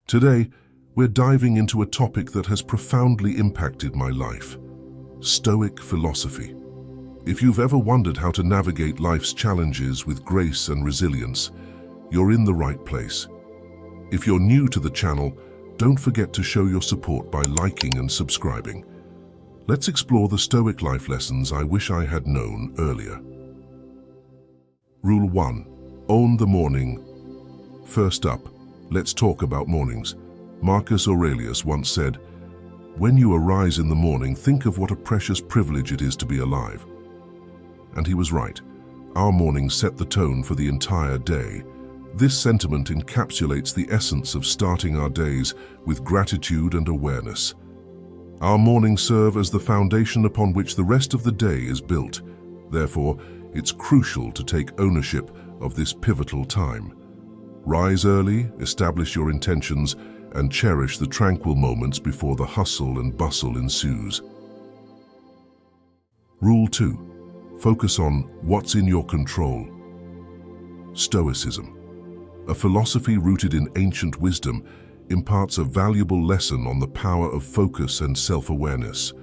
Today, we're diving into a topic that has profoundly impacted my life: Stoic philosophy. If you've ever wondered how to navigate life's challenges with grace and resilience, you're in the right place. If you're new to the channel, don't forget to show your support by liking and subscribing. Let's explore the Stoic life lessons I wish I had known earlier. Rule 1. Own the morning. First up, let's talk about mornings. Marcus Aurelius once said, "When you arise in the morning, think of what a precious privilege it is to be alive." And he was right. Our mornings set the tone for the entire day. This sentiment encapsulates the essence of starting our days with gratitude and awareness. Our mornings serve as the foundation upon which the rest of the day is built. Therefore, it's crucial to take ownership of this pivotal time. Rise early, establish your intentions, and cherish the tranquil moments before the hustle and bustle ensues. Rule 2. Focus on what's in your control. Stoicism, a philosophy rooted in ancient wisdom, imparts a valuable lesson on the power of focus and self-awareness.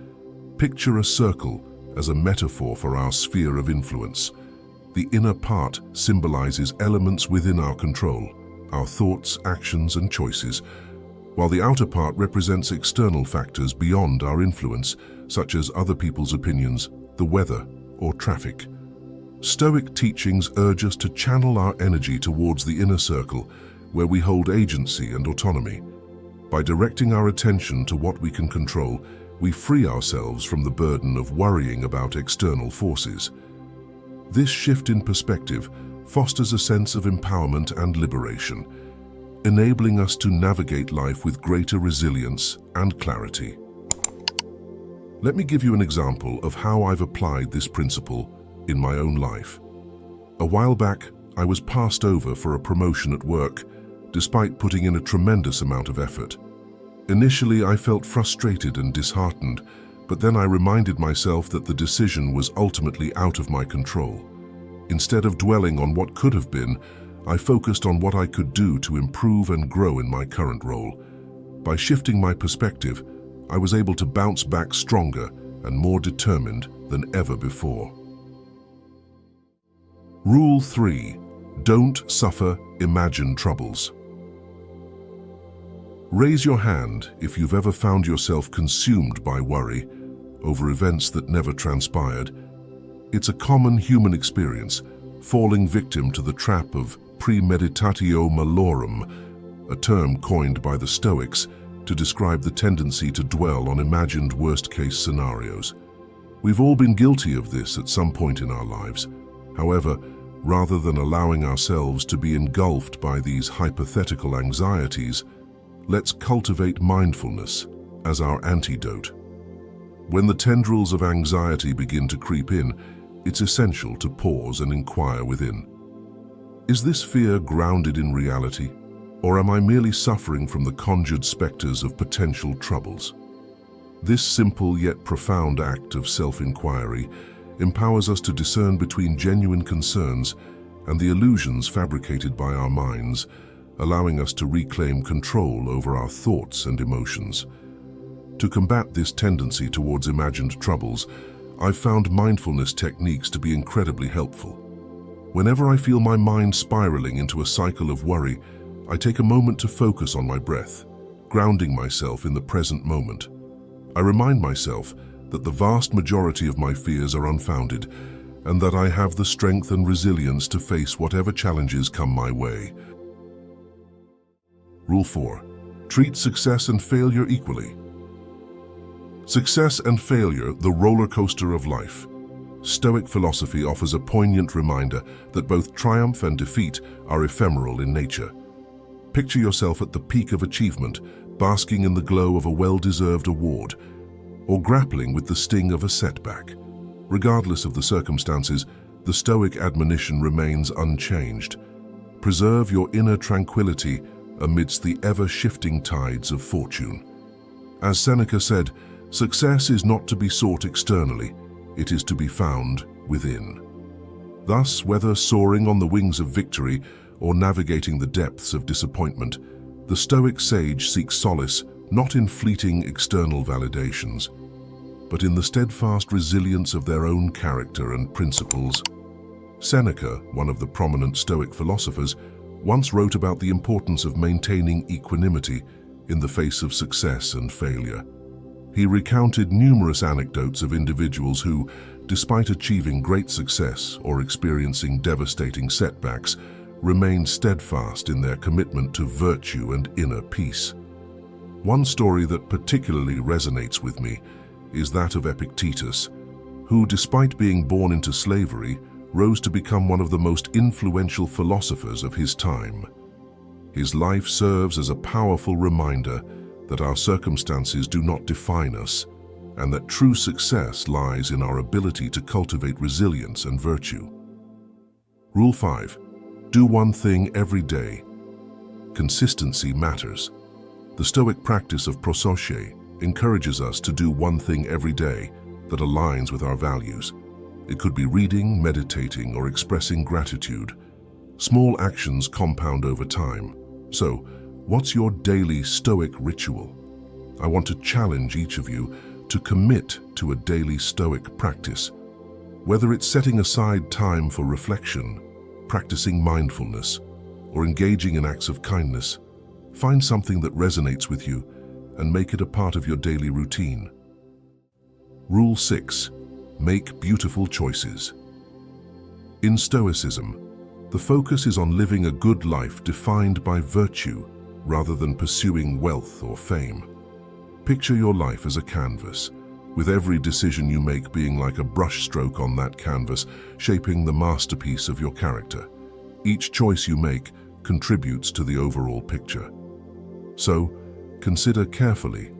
Picture a circle as a metaphor for our sphere of influence. The inner part symbolizes elements within our control, our thoughts, actions, and choices, while the outer part represents external factors beyond our influence, such as other people's opinions, the weather, or traffic. Stoic teachings urge us to channel our energy towards the inner circle, where we hold agency and autonomy. By directing our attention to what we can control, we free ourselves from the burden of worrying about external forces. This shift in perspective fosters a sense of empowerment and liberation, enabling us to navigate life with greater resilience and clarity. Let me give you an example of how I've applied this principle in my own life. A while back, I was passed over for a promotion at work, despite putting in a tremendous amount of effort. Initially, I felt frustrated and disheartened, but then I reminded myself that the decision was ultimately out of my control. Instead of dwelling on what could have been, I focused on what I could do to improve and grow in my current role. By shifting my perspective, I was able to bounce back stronger and more determined than ever before. Rule 3. Don't suffer imagined troubles. Raise your hand if you've ever found yourself consumed by worry over events that never transpired. It's a common human experience, falling victim to the trap of premeditatio malorum, a term coined by the Stoics to describe the tendency to dwell on imagined worst-case scenarios. We've all been guilty of this at some point in our lives. However, rather than allowing ourselves to be engulfed by these hypothetical anxieties, let's cultivate mindfulness as our antidote. When the tendrils of anxiety begin to creep in, it's essential to pause and inquire within. Is this fear grounded in reality, or am I merely suffering from the conjured specters of potential troubles? This simple yet profound act of self-inquiry empowers us to discern between genuine concerns and the illusions fabricated by our minds, allowing us to reclaim control over our thoughts and emotions. To combat this tendency towards imagined troubles, I've found mindfulness techniques to be incredibly helpful. Whenever I feel my mind spiraling into a cycle of worry, I take a moment to focus on my breath, grounding myself in the present moment. I remind myself that the vast majority of my fears are unfounded and that I have the strength and resilience to face whatever challenges come my way. Rule 4. Treat success and failure equally. Success and failure, the roller coaster of life. Stoic philosophy offers a poignant reminder that both triumph and defeat are ephemeral in nature. Picture yourself at the peak of achievement, basking in the glow of a well-deserved award, or grappling with the sting of a setback. Regardless of the circumstances, the Stoic admonition remains unchanged. Preserve your inner tranquility amidst the ever-shifting tides of fortune. As Seneca said, success is not to be sought externally, it is to be found within. Thus, whether soaring on the wings of victory or navigating the depths of disappointment, The Stoic sage seeks solace not in fleeting external validations, but in the steadfast resilience of their own character and principles. Seneca, one of the prominent Stoic philosophers, once wrote about the importance of maintaining equanimity in the face of success and failure. He recounted numerous anecdotes of individuals who, despite achieving great success or experiencing devastating setbacks, remained steadfast in their commitment to virtue and inner peace. One story that particularly resonates with me is that of Epictetus, who, despite being born into slavery, rose to become one of the most influential philosophers of his time. His life serves as a powerful reminder that our circumstances do not define us, and that true success lies in our ability to cultivate resilience and virtue. Rule 5. Do one thing every day. Consistency matters. The Stoic practice of prosauche encourages us to do one thing every day that aligns with our values. It could be reading, meditating, or expressing gratitude. Small actions compound over time. So, what's your daily Stoic ritual? I want to challenge each of you to commit to a daily Stoic practice. Whether it's setting aside time for reflection, practicing mindfulness, or engaging in acts of kindness, find something that resonates with you and make it a part of your daily routine. Rule 6. Make beautiful choices. In Stoicism, the focus is on living a good life defined by virtue rather than pursuing wealth or fame. Picture your life as a canvas, with every decision you make being like a brushstroke on that canvas, shaping the masterpiece of your character. Each choice you make contributes to the overall picture. So, consider carefully,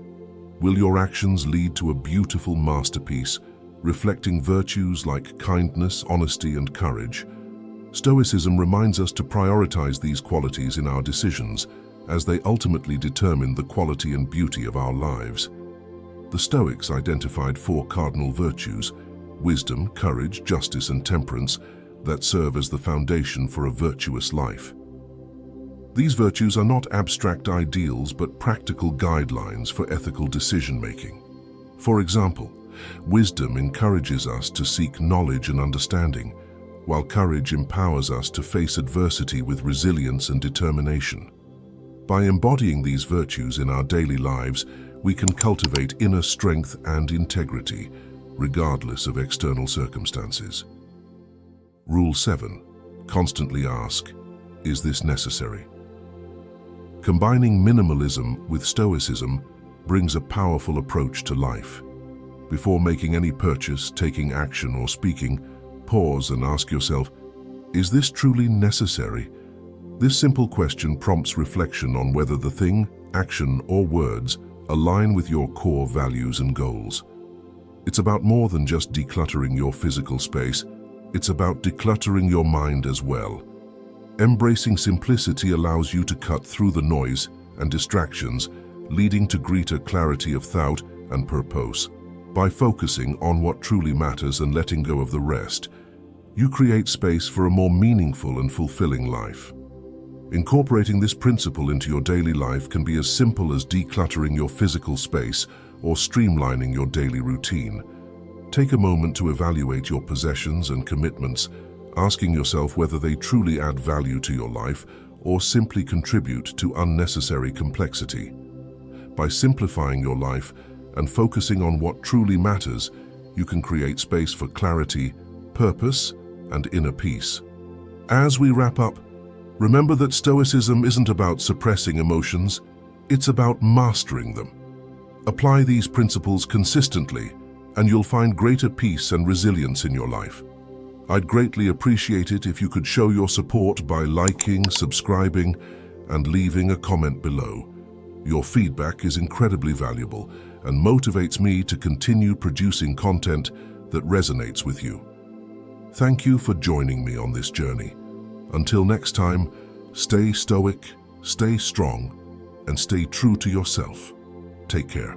will your actions lead to a beautiful masterpiece, reflecting virtues like kindness, honesty, and courage? Stoicism reminds us to prioritize these qualities in our decisions, as they ultimately determine the quality and beauty of our lives. The Stoics identified 4 cardinal virtues: wisdom, courage, justice, and temperance, that serve as the foundation for a virtuous life. These virtues are not abstract ideals but practical guidelines for ethical decision-making. For example, wisdom encourages us to seek knowledge and understanding, while courage empowers us to face adversity with resilience and determination. By embodying these virtues in our daily lives, we can cultivate inner strength and integrity, regardless of external circumstances. Rule 7. Constantly ask, is this necessary? Combining minimalism with Stoicism brings a powerful approach to life. Before making any purchase, taking action, or speaking, pause and ask yourself, is this truly necessary? This simple question prompts reflection on whether the thing, action, or words align with your core values and goals. It's about more than just decluttering your physical space. It's about decluttering your mind as well. Embracing simplicity allows you to cut through the noise and distractions, leading to greater clarity of thought and purpose. By focusing on what truly matters and letting go of the rest, you create space for a more meaningful and fulfilling life. Incorporating this principle into your daily life can be as simple as decluttering your physical space or streamlining your daily routine. Take a moment to evaluate your possessions and commitments, asking yourself whether they truly add value to your life or simply contribute to unnecessary complexity. By simplifying your life and focusing on what truly matters, you can create space for clarity, purpose, and inner peace. As we wrap up, remember that Stoicism isn't about suppressing emotions, it's about mastering them. Apply these principles consistently, and you'll find greater peace and resilience in your life. I'd greatly appreciate it if you could show your support by liking, subscribing, and leaving a comment below. Your feedback is incredibly valuable and motivates me to continue producing content that resonates with you. Thank you for joining me on this journey. Until next time, stay stoic, stay strong, and stay true to yourself. Take care.